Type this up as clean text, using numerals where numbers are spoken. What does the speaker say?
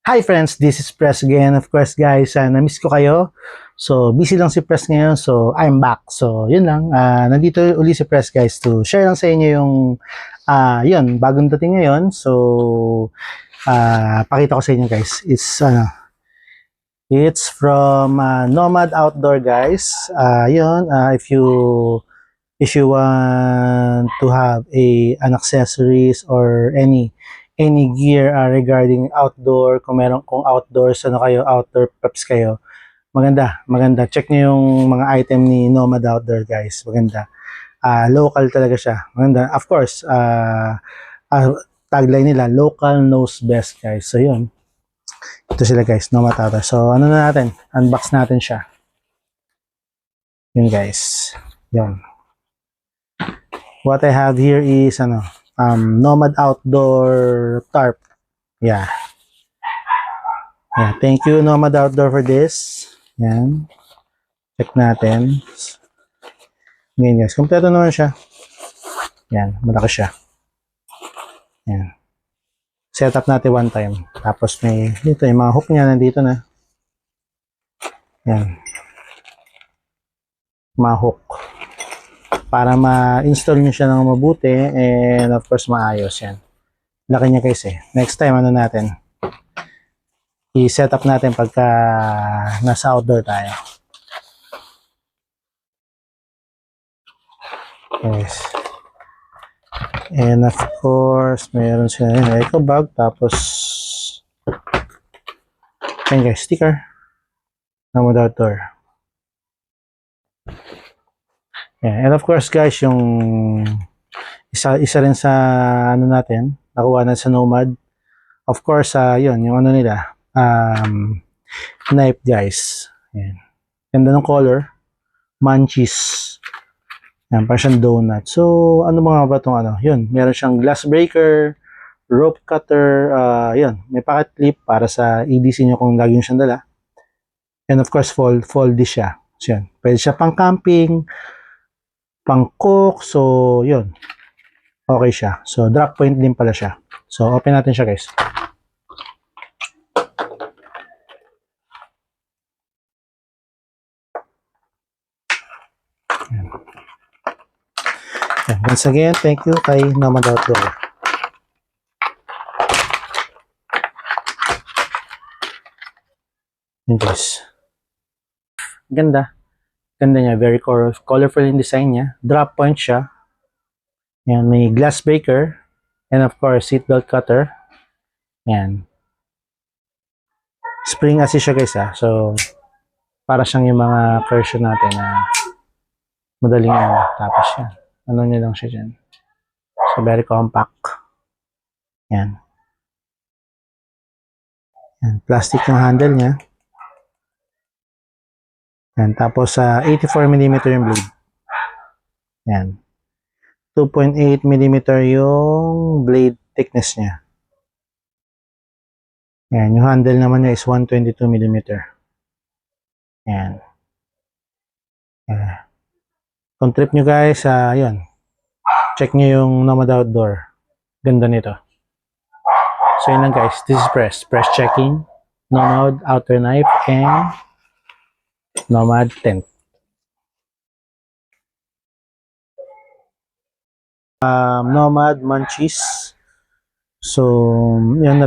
Hi friends, this is Press again. Of course guys, na-miss ko kayo. So, busy lang si Press ngayon. So, I'm back. So, yun lang. Nandito uli si Press guys to share lang sa inyo yung yun, bagong dating ngayon. So, pakita ko sa inyo guys. It's from Nomad Outdoor guys. If you want to have an accessories or any gear regarding outdoor, kung outdoors outdoor preps kayo, maganda check niyo yung mga item ni Nomad Outdoor guys. Maganda, local talaga siya, maganda. Of course, tagline nila, local knows best guys. So yun, ito sila guys, Nomad Outdoor. So ano na natin, unbox natin siya. Yun guys, yun. What I have here is Nomad Outdoor tarp. Yeah. Thank you Nomad Outdoor for this. Yan. Check natin. Ngayon guys, kompleto naman siya. Yan, malaki siya. Yan. Setup natin one time. Tapos may dito yung mga hook niya nandito na. Yan. Mga hook. Para ma-install nyo siya ng mabuti and of course maayos yan. Laki niya guys eh. Next time ano natin, i-set up natin pagka nasa outdoor tayo. Yes. And of course, mayroon siya yung eco bag. Tapos, yan guys, sticker. Nomad Outdoor. Yeah. And of course guys, yung isa rin sa ano natin, nakuha na sa Nomad. Of course, yun, yung ano nila, knife guys. Yan. Ganda ng color. Munchies. Yan, parang siyang donut. So, ano mga ba itong ano? Yun, meron siyang glass breaker, rope cutter, yun, may pocket clip para sa EDC nyo kung lagi nyo siyang dala. And of course, foldy siya. So, yun, pwede siya pang camping, pang cook, so, yun. Okay siya. So, drop point din pala siya. So, open natin siya guys. Yan. Once again, thank you kay Nomad Outdoor. Yan guys. Ganda. Ganda niya. Very colorful in design niya. Drop point siya. Yan. May glass breaker. And of course, seatbelt cutter. Yan. Spring assist siya guys So, para siyang yung mga version natin na madaling tapos yan. Ano nyo lang siya dyan. So, very compact. Yan. Yan. Plastic yung handle niya. Yan. Tapos, 84mm yung blade. Yan. 2.8mm yung blade thickness niya. Yan. Yung handle naman niya is 122mm. Yan. Kung trip nyo guys, yun. Check nyo yung Nomad Outdoor. Ganda nito. So yun lang guys. This is Press. Press checking. Nomad Outdoor Knife and Nomad Tent. Nomad Munchies. So, yan